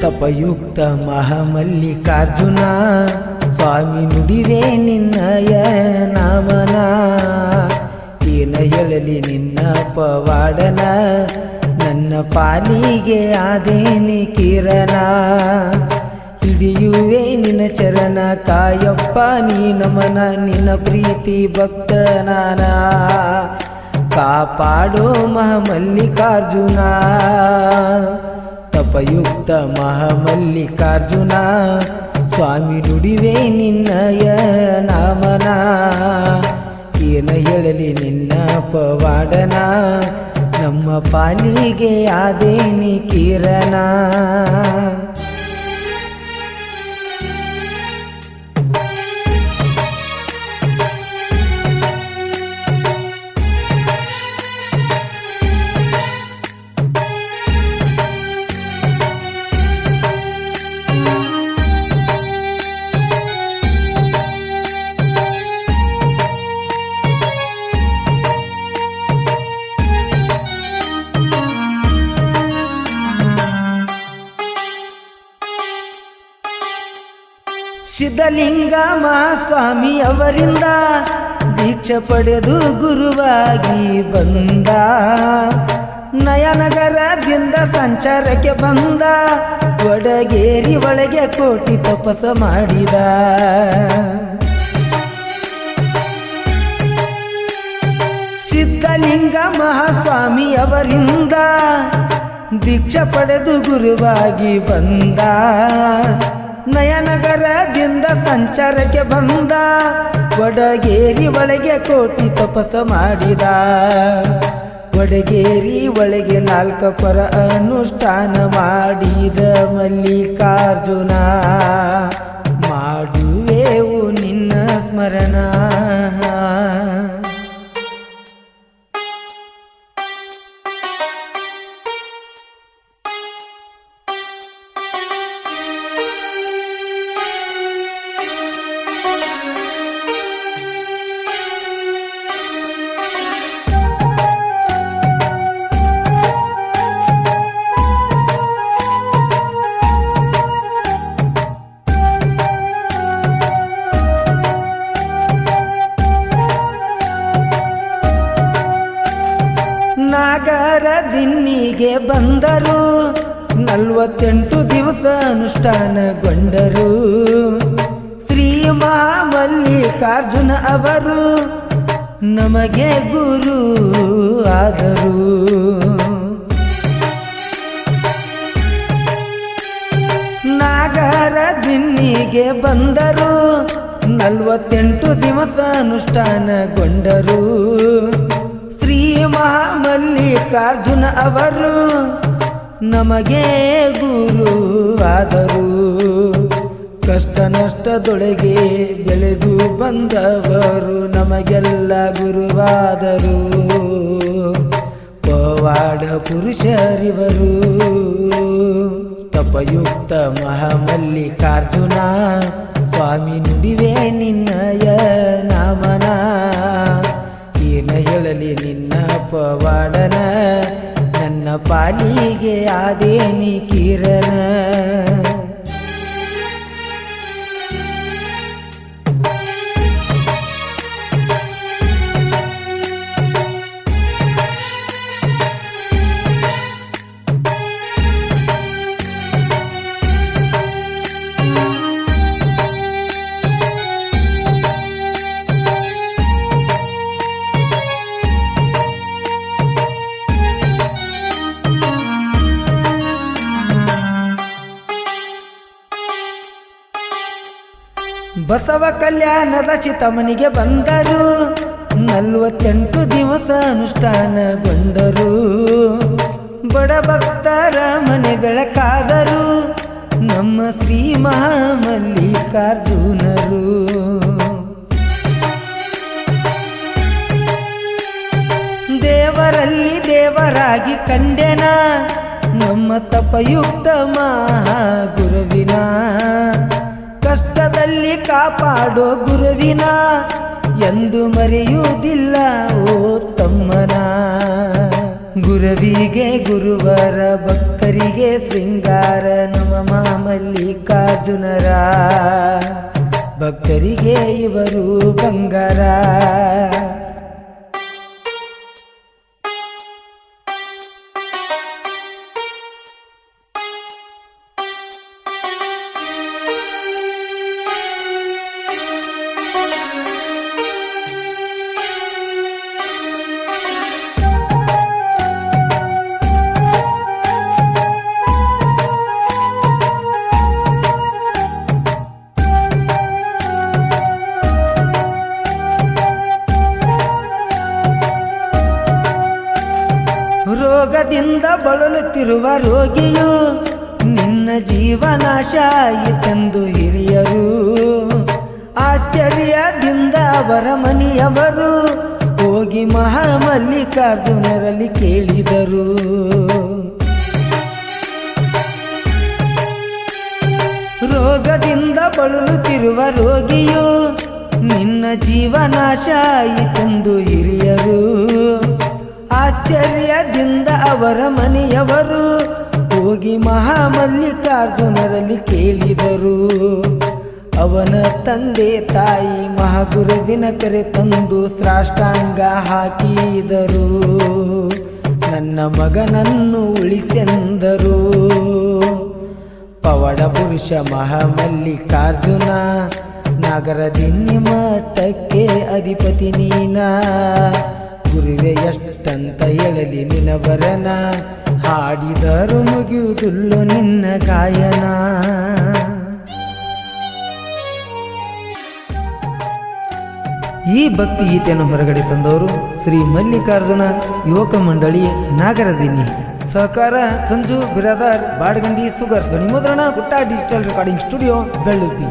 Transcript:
ತಪಯುಕ್ತ ಮಹಾಮಲ್ಲಿಕಾರ್ಜುನ ಸ್ವಾಮಿ ನುಡಿವೆ ನಿನ್ನಯ ನಾಮನ. ಏನ ಹೇಳಲಿ ನಿನ್ನ ಪವಾಡನ, ನನ್ನ ಪಾಲಿಗೆ ಆದೇನಿ ಕಿರಣ. ಹಿಡಿಯುವೆ ನಿನ್ನ ಚರಣ ಕಾಯಪ್ಪ ನೀ ನಮನ, ನಿನ್ನ ಪ್ರೀತಿ ಭಕ್ತನಾನ. ಕಾಪಾಡೋ ಮಹಾಮಲ್ಲಿಕಾರ್ಜುನ, ತಪಯುಕ್ತ ಮಹಾಮಲ್ಲಿಕಾರ್ಜುನ ಸ್ವಾಮಿ ನುಡಿವೆ ನಿನ್ನಯ ನಾಮನ. ಏನ ಹೇಳಲಿ ನಿನ್ನ ಪವಾಡನ, ನಮ್ಮ ಪಾಲಿಗೆ ಆದೇನಿ ಕಿರಣ. ಸಿದ್ಧಲಿಂಗ ಮಹಾಸ್ವಾಮಿ ಅವರಿಂದ ದೀಕ್ಷೆ ಪಡೆದು ಗುರುವಾಗಿ ಬಂದ. ನಯನಗರದಿಂದ ಸಂಚಾರಕ್ಕೆ ಬಂದ, ವಡಗೇರಿ ಒಳಗೆ ಕೋಟಿ ತಪಸ್ಸ ಮಾಡಿದ. ಸಿದ್ಧಲಿಂಗ ಮಹಾಸ್ವಾಮಿ ಅವರಿಂದ ದೀಕ್ಷೆ ಪಡೆದು ಗುರುವಾಗಿ ಬಂದ. ನಯನಗರದಿಂದ ಸಂಚಾರಕ್ಕೆ ಬಂದ, ವಡಗೇರಿ ಒಳಗೆ ಕೋಟಿ ತಪಸ್ಸ ಮಾಡಿದ. ವಡಗೇರಿ ಒಳಗೆ 4 ಪರ ಅನುಷ್ಠಾನ ಮಾಡಿದ ಮಲ್ಲಿಕಾರ್ಜುನ. ಮಾಡುವೆವು ನಿನ್ನ ಸ್ಮರಣ. ನಾಗರದಿನ್ನಿಗೆ ಬಂದರು, 48 ದಿವಸ ಅನುಷ್ಠಾನಗೊಂಡರು. ಶ್ರೀ ಮಹಾಮಲ್ಲಿಕಾರ್ಜುನ ಅವರು ನಮಗೆ ಗುರು ಆದರು. ನಾಗರದಿನ್ನಿಗೆ ಬಂದರು, 48 ದಿವಸ ಅನುಷ್ಠಾನಗೊಂಡರು. ಶ್ರೀ ಮಹಾಮಲ್ಲಿಕಾರ್ಜುನ ಅವರು ನಮಗೆ ಗುರು ಆದರು. ಕಷ್ಟ ನಷ್ಟದೊಳಗೆ ಬೆಳೆದು ಬಂದವರು ನಮಗೆಲ್ಲ ಗುರುವಾದರು. ಪವಾಡ ಪುರುಷರಿವರು, ತಪಯುಕ್ತ ಮಹಾಮಲ್ಲಿಕಾರ್ಜುನ ಸ್ವಾಮಿ ನುಡಿವೆ ನಿನ್ನಯ ನಾಮನ. ಏನ ಹೇಳಲಿ ನಿನ್ನ ಪವಾಡನ, ನನ್ನ ಪಾಲಿಗೆ ಆದೇನಿ ಕಿರಣ. ಬಸವ ಕಲ್ಯಾಣದ ಚಿತಮನಿಗೆ ಬಂದರು, 48 ದಿವಸ ಅನುಷ್ಠಾನಗೊಂಡರು. ಬಡ ಭಕ್ತರ ಮನೆ ಬೆಳಕಾದರು ನಮ್ಮ ಶ್ರೀ ಮಹಾಮಲ್ಲಿಕಾರ್ಜುನರು. ದೇವರಲ್ಲಿ ದೇವರಾಗಿ ಕಂಡೆನ ನಮ್ಮ ತಪಯುಕ್ತ ಮಹಾಗುರುವಿನ. ಕಷ್ಟದಲ್ಲಿ ಕಾಪಾಡೋ ಗುರುವಿನ ಎಂದು ಮರೆಯುವುದಿಲ್ಲ ಓ ತಮ್ಮನ. ಗುರುವಿಗೆ ಗುರುವರ ಭಕ್ತರಿಗೆ ಶೃಂಗಾರ ನಮ ಮಲ್ಲಿಕಾರ್ಜುನರ ಭಕ್ತರಿಗೆ ಇವರು ಬಂಗಾರ. ರೋಗದಿಂದ ಬಳಲುತ್ತಿರುವ ರೋಗಿಯು ನಿನ್ನ ಜೀವನಾಶ ಆಯಿತೆಂದು ಹಿರಿಯರು ಆಶ್ಚರ್ಯದಿಂದ ಅವರ ಮನೆಯವರು ಹೋಗಿ ಮಹಾಮಲ್ಲಿಕಾರ್ಜುನರಲ್ಲಿ ಕೇಳಿದರು. ರೋಗದಿಂದ ಬಳಲುತ್ತಿರುವ ರೋಗಿಯು ನಿನ್ನ ಜೀವನಾಶ ಆಯಿತೆಂದು ಹಿರಿಯರು ಆಶ್ಚರ್ಯದಿಂದ ಅವರ ಮನೆಯವರು ಹೋಗಿ ಮಹಾಮಲ್ಲಿಕಾರ್ಜುನರಲ್ಲಿ ಕೇಳಿದರು. ಅವನ ತಂದೆ ತಾಯಿ ಮಹಾಗುರುವಿನ ಕರೆ ತಂದು ಸಾಷ್ಟಾಂಗ ಹಾಕಿದರು. ನನ್ನ ಮಗನನ್ನು ಉಳಿಸೆಂದರು. ಪವಾಡ ಪುರುಷ ಮಹಾಮಲ್ಲಿಕಾರ್ಜುನ ನಗರದಿನ್ನಿ ಮಠಕ್ಕೆ ಅಧಿಪತಿ ನೀನ. ಗುರುವೆ ಎಷ್ಟಂತ ಹೇಳಲಿ ನಿನವರನ ಹಾಡಿದರು ಮುಗಿಯುವುದಿಲ್ಲೋ ನಿನ್ನ ಗಾಯನ. ಈ ಭಕ್ತಿ ಗೀತೆಯನ್ನು ಹೊರಗಡೆ ತಂದವರು ಶ್ರೀ ಮಲ್ಲಿಕಾರ್ಜುನ ಯುವಕ ಮಂಡಳಿ ನಾಗರದಿನ್ನಿ. ಸಹಕಾರ ಸಂಜು ಬಿರಾದಾರ್ ಬಾಡಗಂಡಿ ಸುಗರ್ಸ್. ಧ್ವನಿ ಮುದ್ರಣ ಪುಟ್ಟ ಡಿಜಿಟಲ್ ರೆಕಾರ್ಡಿಂಗ್ ಸ್ಟುಡಿಯೋ ಬೆಳ್ಳುಬ್ಬಿ.